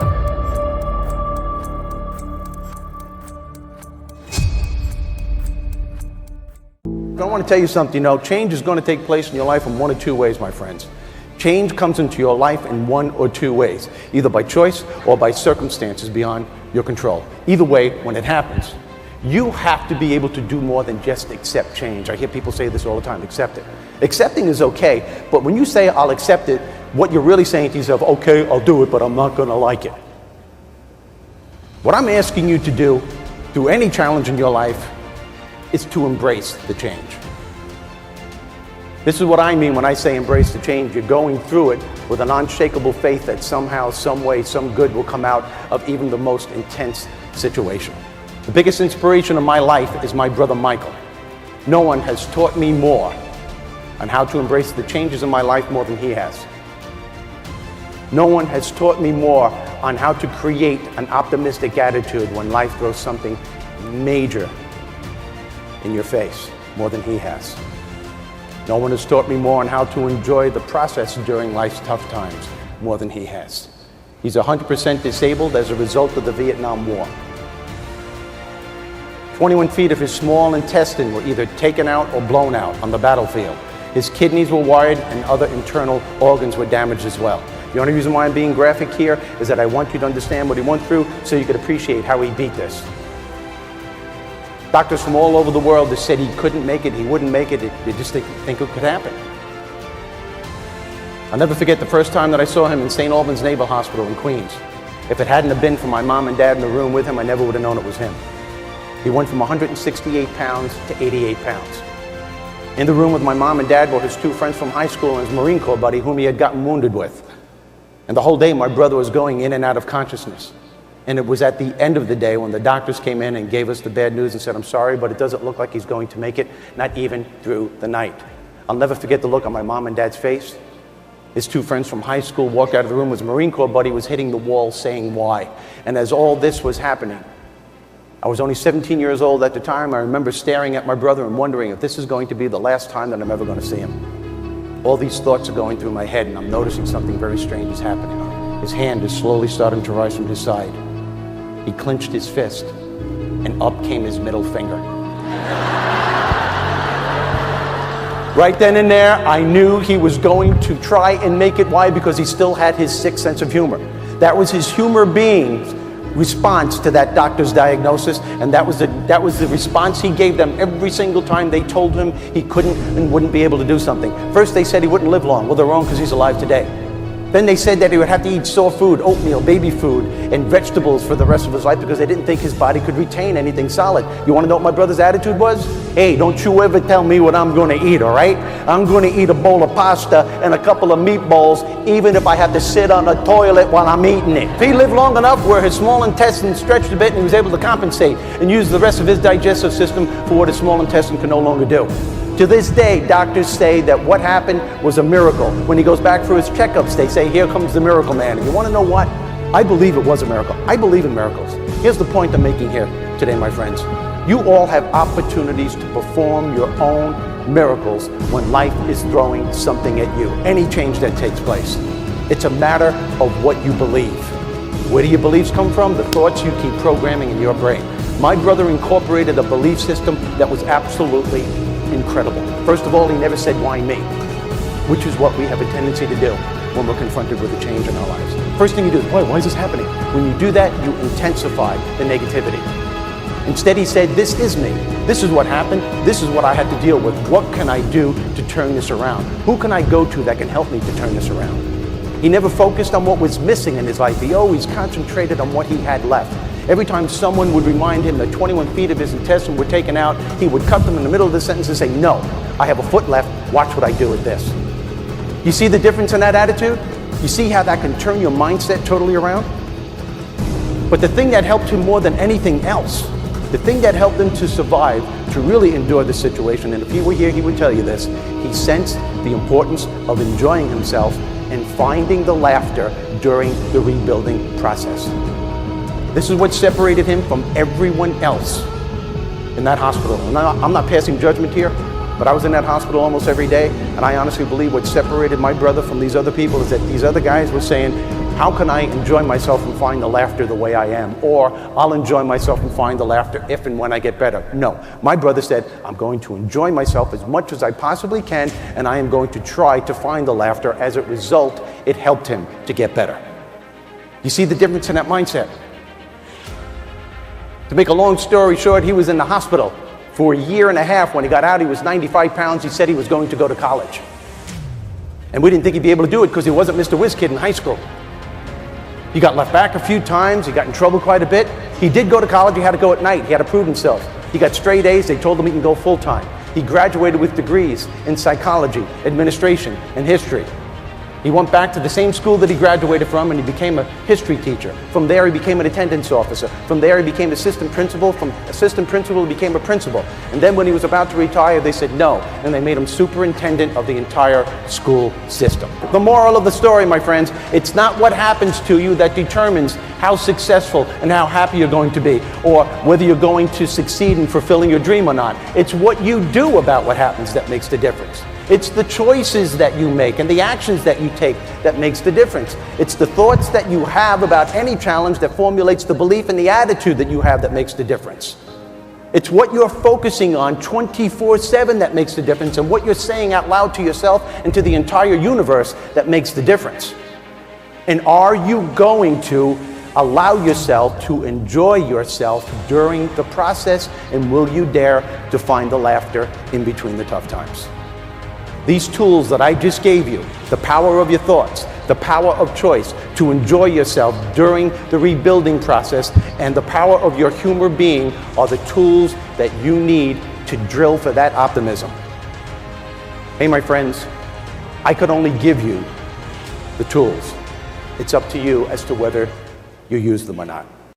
I want to tell you something, change is going to take place in your life in one or two ways, my friends. Change comes into your life in one or two ways, either by choice or by circumstances beyond your control. Either way, when it happens, you have to be able to do more than just accept change. I hear people say this all the time, accept it. Accepting is okay, but when you say I'll accept it, what you're really saying to yourself, okay, I'll do it, but I'm not going to like it. What I'm asking you to do through any challenge in your life is to embrace the change. This is what I mean when I say embrace the change. You're going through it with an unshakable faith that somehow, some way, some good will come out of even the most intense situation. The biggest inspiration of my life is my brother Michael. No one has taught me more on how to embrace the changes in my life more than he has. No one has taught me more on how to create an optimistic attitude when life throws something major in your face more than he has. No one has taught me more on how to enjoy the process during life's tough times more than he has. He's 100% disabled as a result of the Vietnam War. 21 feet of his small intestine were either taken out or blown out on the battlefield. His kidneys were wired and other internal organs were damaged as well. The only reason why I'm being graphic here is that I want you to understand what he went through so you could appreciate how he beat this. Doctors from all over the world have said he couldn't make it, he wouldn't make it, they just think it could happen. I'll never forget the first time that I saw him in St. Albans Naval Hospital in Queens. If it hadn't have been for my mom and dad in the room with him, I never would have known it was him. He went from 168 pounds to 88 pounds. In the room with my mom and dad were his two friends from high school and his Marine Corps buddy whom he had gotten wounded with. And the whole day my brother was going in and out of consciousness. And it was at the end of the day when the doctors came in and gave us the bad news and said, I'm sorry, but it doesn't look like he's going to make it, not even through the night. I'll never forget the look on my mom and dad's face. His two friends from high school walked out of the room. His Marine Corps buddy was hitting the wall saying why. And as all this was happening, I was only 17 years old at the time. I remember staring at my brother and wondering if this is going to be the last time that I'm ever going to see him. All these thoughts are going through my head and I'm noticing something very strange is happening. His hand is slowly starting to rise from his side. He clenched his fist, and up came his middle finger. Right then and there, I knew he was going to try and make it. Why? Because he still had his sixth sense of humor. That was his humor being's response to that doctor's diagnosis, and that was the response he gave them every single time they told him he couldn't and wouldn't be able to do something. First, they said he wouldn't live long. Well, they're wrong because he's alive today. Then they said that he would have to eat soft food, oatmeal, baby food, and vegetables for the rest of his life because they didn't think his body could retain anything solid. You want to know what my brother's attitude was? Hey, don't you ever tell me what I'm going to eat, all right? I'm going to eat a bowl of pasta and a couple of meatballs, even if I have to sit on the toilet while I'm eating it. If he lived long enough where his small intestine stretched a bit and he was able to compensate and use the rest of his digestive system for what his small intestine could no longer do. To this day, doctors say that what happened was a miracle. When he goes back for his checkups, they say, here comes the miracle man. And you want to know what? I believe it was a miracle. I believe in miracles. Here's the point I'm making here today, my friends. You all have opportunities to perform your own miracles when life is throwing something at you. Any change that takes place. It's a matter of what you believe. Where do your beliefs come from? The thoughts you keep programming in your brain. My brother incorporated a belief system that was absolutely incredible. First of all, he never said, why me? Which is what we have a tendency to do when we're confronted with a change in our lives. First thing you do is, why is this happening? When you do that, you intensify the negativity. Instead, he said, this is me. This is what happened. This is what I had to deal with. What can I do to turn this around? Who can I go to that can help me to turn this around? He never focused on what was missing in his life. He always concentrated on what he had left. Every time someone would remind him that 21 feet of his intestine were taken out, he would cut them in the middle of the sentence and say, no, I have a foot left, watch what I do with this. You see the difference in that attitude? You see how that can turn your mindset totally around? But the thing that helped him more than anything else, the thing that helped him to survive, to really endure the situation, and if he were here, he would tell you this, he sensed the importance of enjoying himself and finding the laughter during the rebuilding process. This is what separated him from everyone else in that hospital. And I'm not passing judgment here, but I was in that hospital almost every day, and I honestly believe what separated my brother from these other people is that these other guys were saying, how can I enjoy myself and find the laughter the way I am? Or I'll enjoy myself and find the laughter if and when I get better. No, my brother said, I'm going to enjoy myself as much as I possibly can, and I am going to try to find the laughter. As a result, it helped him to get better. You see the difference in that mindset? To make a long story short, he was in the hospital for a year and a half. When he got out, he was 95 pounds. He said he was going to go to college. And we didn't think he'd be able to do it because he wasn't Mr. Whiz Kid in high school. He got left back a few times. He got in trouble quite a bit. He did go to college. He had to go at night. He had to prove himself. He got straight A's. They told him he can go full time. He graduated with degrees in psychology, administration, and history. He went back to the same school that he graduated from, and he became a history teacher. From there, he became an attendance officer. From there, he became assistant principal. From assistant principal, he became a principal. And then when he was about to retire, they said no, and they made him superintendent of the entire school system. The moral of the story, my friends, it's not what happens to you that determines how successful and how happy you're going to be, or whether you're going to succeed in fulfilling your dream or not. It's what you do about what happens that makes the difference. It's the choices that you make and the actions that you take that makes the difference. It's the thoughts that you have about any challenge that formulates the belief and the attitude that you have that makes the difference. It's what you're focusing on 24/7 that makes the difference, and what you're saying out loud to yourself and to the entire universe that makes the difference. And are you going to allow yourself to enjoy yourself during the process, and will you dare to find the laughter in between the tough times? These tools that I just gave you, the power of your thoughts, the power of choice to enjoy yourself during the rebuilding process, and the power of your humor being are the tools that you need to drill for that optimism. Hey, my friends, I could only give you the tools. It's up to you as to whether you use them or not.